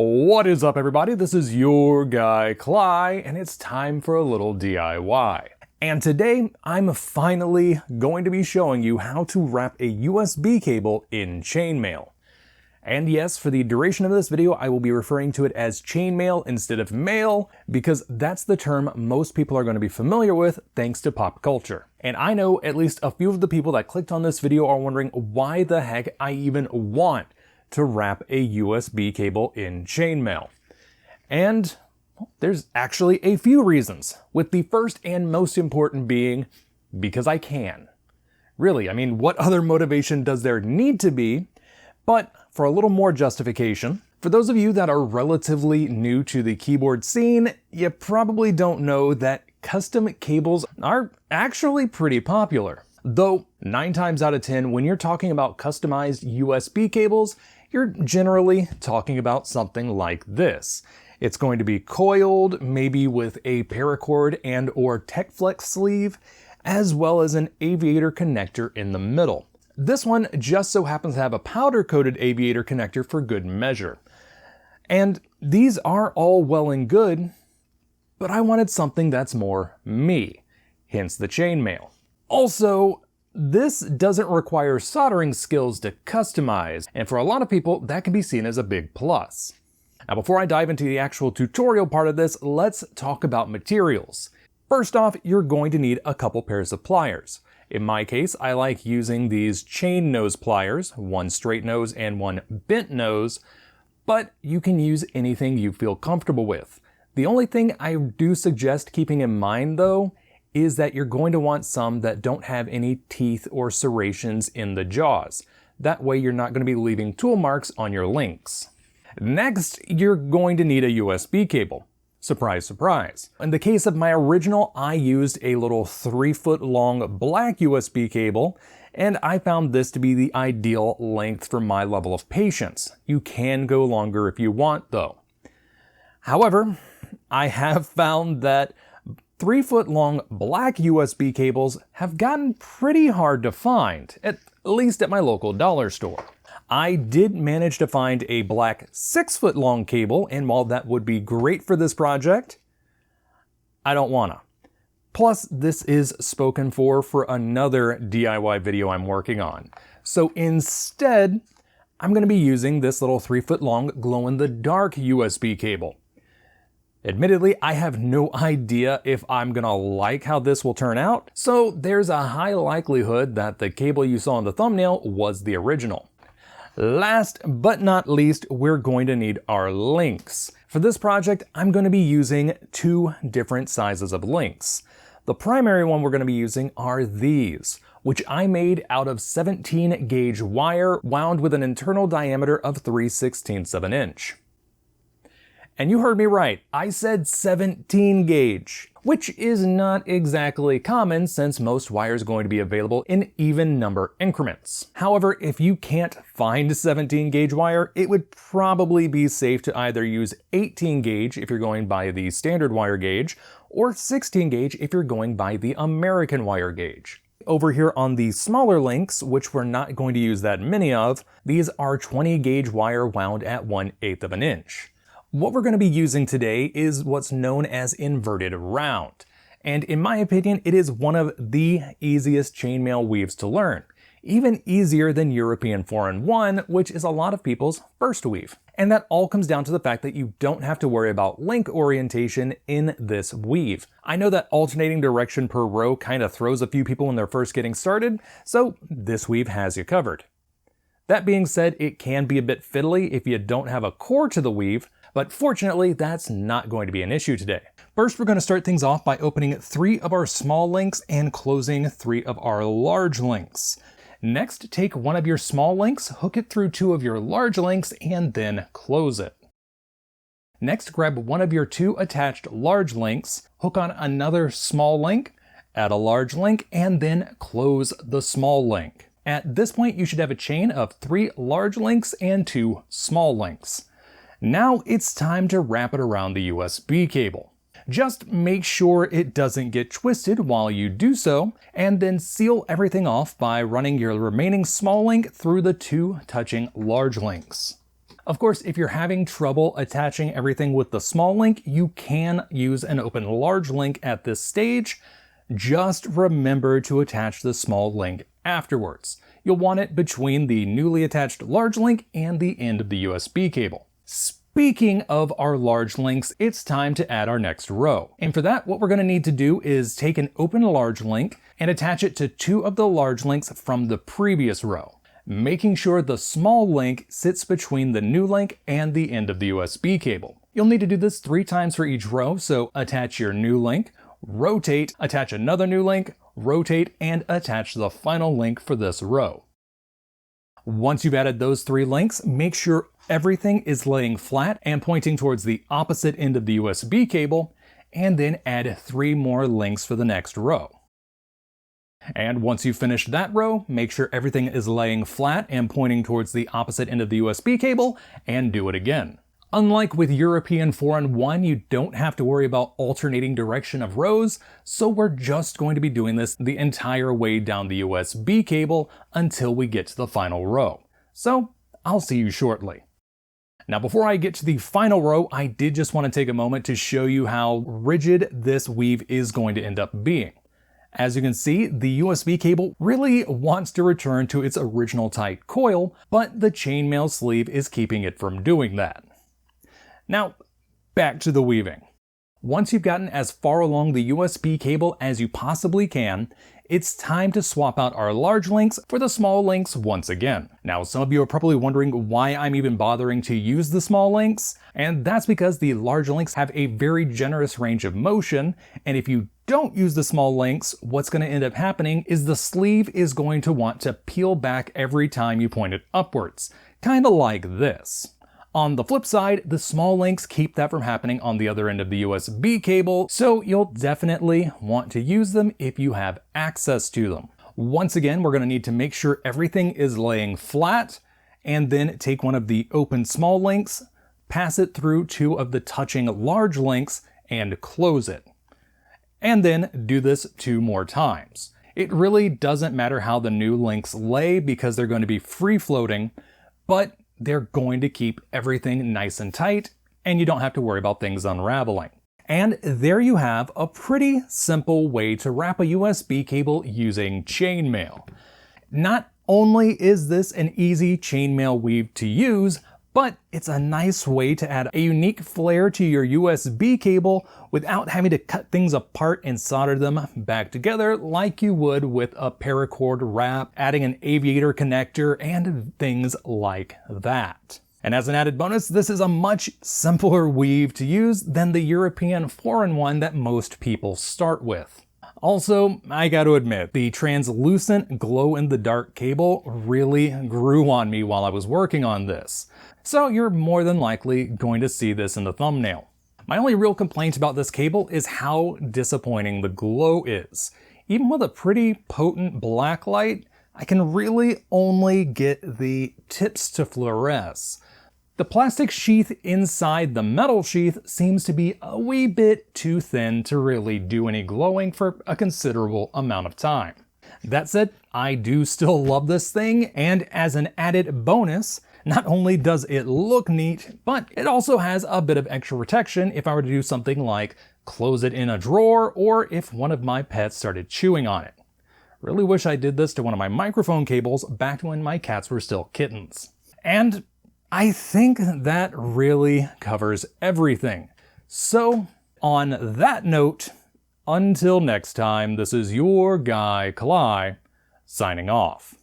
What is up, everybody? This is your guy Cly, and it's time for a little DIY. And today, I'm finally going to be showing you how to wrap a USB cable in chainmail. And yes, for the duration of this video, I will be referring to it as chainmail instead of mail, because that's the term most people are going to be familiar with thanks to pop culture. And I know at least a few of the people that clicked on this video are wondering why the heck I even want to wrap a USB cable in chainmail. And well, there's actually a few reasons, with the first and most important being because I can. Really, I mean, what other motivation does there need to be? But for a little more justification, for those of you that are relatively new to the keyboard scene, you probably don't know that custom cables are actually pretty popular. Though 9 times out of 10, when you're talking about customized USB cables, you're generally talking about something like this. It's going to be coiled, maybe with a paracord and or TechFlex sleeve, as well as an aviator connector in the middle. This one just so happens to have a powder-coated aviator connector for good measure. And these are all well and good, but I wanted something that's more me, hence the chainmail. Also, this doesn't require soldering skills to customize, and for a lot of people, that can be seen as a big plus. Now, before I dive into the actual tutorial part of this, let's talk about materials. First off, you're going to need a couple pairs of pliers. In my case, I like using these chain nose pliers, one straight nose and one bent nose, but you can use anything you feel comfortable with. The only thing I do suggest keeping in mind, though, is that you're going to want some that don't have any teeth or serrations in the jaws. That way you're not going to be leaving tool marks on your links. Next, you're going to need a USB cable. Surprise, surprise. In the case of my original, I used a little 3-foot long black USB cable, and I found this to be the ideal length for my level of patience. You can go longer if you want, though. However, I have found that 3-foot long black USB cables have gotten pretty hard to find, at least at my local dollar store. I did manage to find a black 6-foot long cable, and while that would be great for this project, I don't wanna. Plus, this is spoken for another DIY video I'm working on. So instead, I'm gonna be using this little 3-foot long glow-in-the-dark USB cable. Admittedly, I have no idea if I'm gonna like how this will turn out, so there's a high likelihood that the cable you saw in the thumbnail was the original. Last but not least, we're going to need our links. For this project, I'm going to be using 2 different sizes of links. The primary one we're going to be using are these, which I made out of 17 gauge wire wound with an internal diameter of 3/16 of an inch. And you heard me right, I said 17 gauge, which is not exactly common since most wire is going to be available in even number increments. However, if you can't find 17 gauge wire, it would probably be safe to either use 18 gauge if you're going by the standard wire gauge, or 16 gauge if you're going by the American wire gauge. Over here on the smaller links, which we're not going to use that many of, these are 20 gauge wire wound at 1/8 of an inch. What we're going to be using today is what's known as inverted round. And in my opinion, it is one of the easiest chainmail weaves to learn. Even easier than European 4-in-1, which is a lot of people's first weave. And that all comes down to the fact that you don't have to worry about link orientation in this weave. I know that alternating direction per row kind of throws a few people when they're first getting started, so this weave has you covered. That being said, it can be a bit fiddly if you don't have a core to the weave, but fortunately, that's not going to be an issue today. First, we're going to start things off by opening 3 of our small links and closing 3 of our large links. Next, take one of your small links, hook it through 2 of your large links, and then close it. Next, grab one of your 2 attached large links, hook on another small link, add a large link, and then close the small link. At this point, you should have a chain of 3 large links and 2 small links. Now it's time to wrap it around the USB cable. Just make sure it doesn't get twisted while you do so, and then seal everything off by running your remaining small link through the 2 touching large links. Of course, if you're having trouble attaching everything with the small link, you can use an open large link at this stage. Just remember to attach the small link afterwards. You'll want it between the newly attached large link and the end of the USB cable. Speaking of our large links, it's time to add our next row. And for that, what we're going to need to do is take an open large link and attach it to 2 of the large links from the previous row, making sure the small link sits between the new link and the end of the USB cable. You'll need to do this 3 times for each row, so attach your new link, rotate, attach another new link, rotate, and attach the final link for this row. Once you've added those 3 links, make sure everything is laying flat and pointing towards the opposite end of the USB cable, and then add 3 more links for the next row. And once you've finished that row, make sure everything is laying flat and pointing towards the opposite end of the USB cable, and do it again. Unlike with European 4-in-1, you don't have to worry about alternating direction of rows, so we're just going to be doing this the entire way down the USB cable until we get to the final row. So I'll see you shortly. Now, before I get to the final row, I did just want to take a moment to show you how rigid this weave is going to end up being. As you can see, the USB cable really wants to return to its original tight coil, but the chainmail sleeve is keeping it from doing that. Now, back to the weaving. Once you've gotten as far along the USB cable as you possibly can, it's time to swap out our large links for the small links once again. Now, some of you are probably wondering why I'm even bothering to use the small links, and that's because the large links have a very generous range of motion, and if you don't use the small links, what's going to end up happening is the sleeve is going to want to peel back every time you point it upwards, kind of like this. On the flip side, the small links keep that from happening on the other end of the USB cable, so you'll definitely want to use them if you have access to them. Once again, we're going to need to make sure everything is laying flat, and then take one of the open small links, pass it through 2 of the touching large links, and close it. And then do this 2 more times. It really doesn't matter how the new links lay because they're going to be free floating, but they're going to keep everything nice and tight, and you don't have to worry about things unraveling. And there you have a pretty simple way to wrap a USB cable using chainmail. Not only is this an easy chainmail weave to use, but it's a nice way to add a unique flair to your USB cable without having to cut things apart and solder them back together like you would with a paracord wrap, adding an aviator connector, and things like that. And as an added bonus, this is a much simpler weave to use than the European 4-in-1 that most people start with. Also, I gotta admit, the translucent glow-in-the-dark cable really grew on me while I was working on this. So you're more than likely going to see this in the thumbnail. My only real complaint about this cable is how disappointing the glow is. Even with a pretty potent black light, I can really only get the tips to fluoresce. The plastic sheath inside the metal sheath seems to be a wee bit too thin to really do any glowing for a considerable amount of time. That said, I do still love this thing, and as an added bonus, not only does it look neat, but it also has a bit of extra protection if I were to do something like close it in a drawer or if one of my pets started chewing on it. Really wish I did this to one of my microphone cables back when my cats were still kittens. And I think that really covers everything. So, on that note, until next time, this is your guy, Kalai, signing off.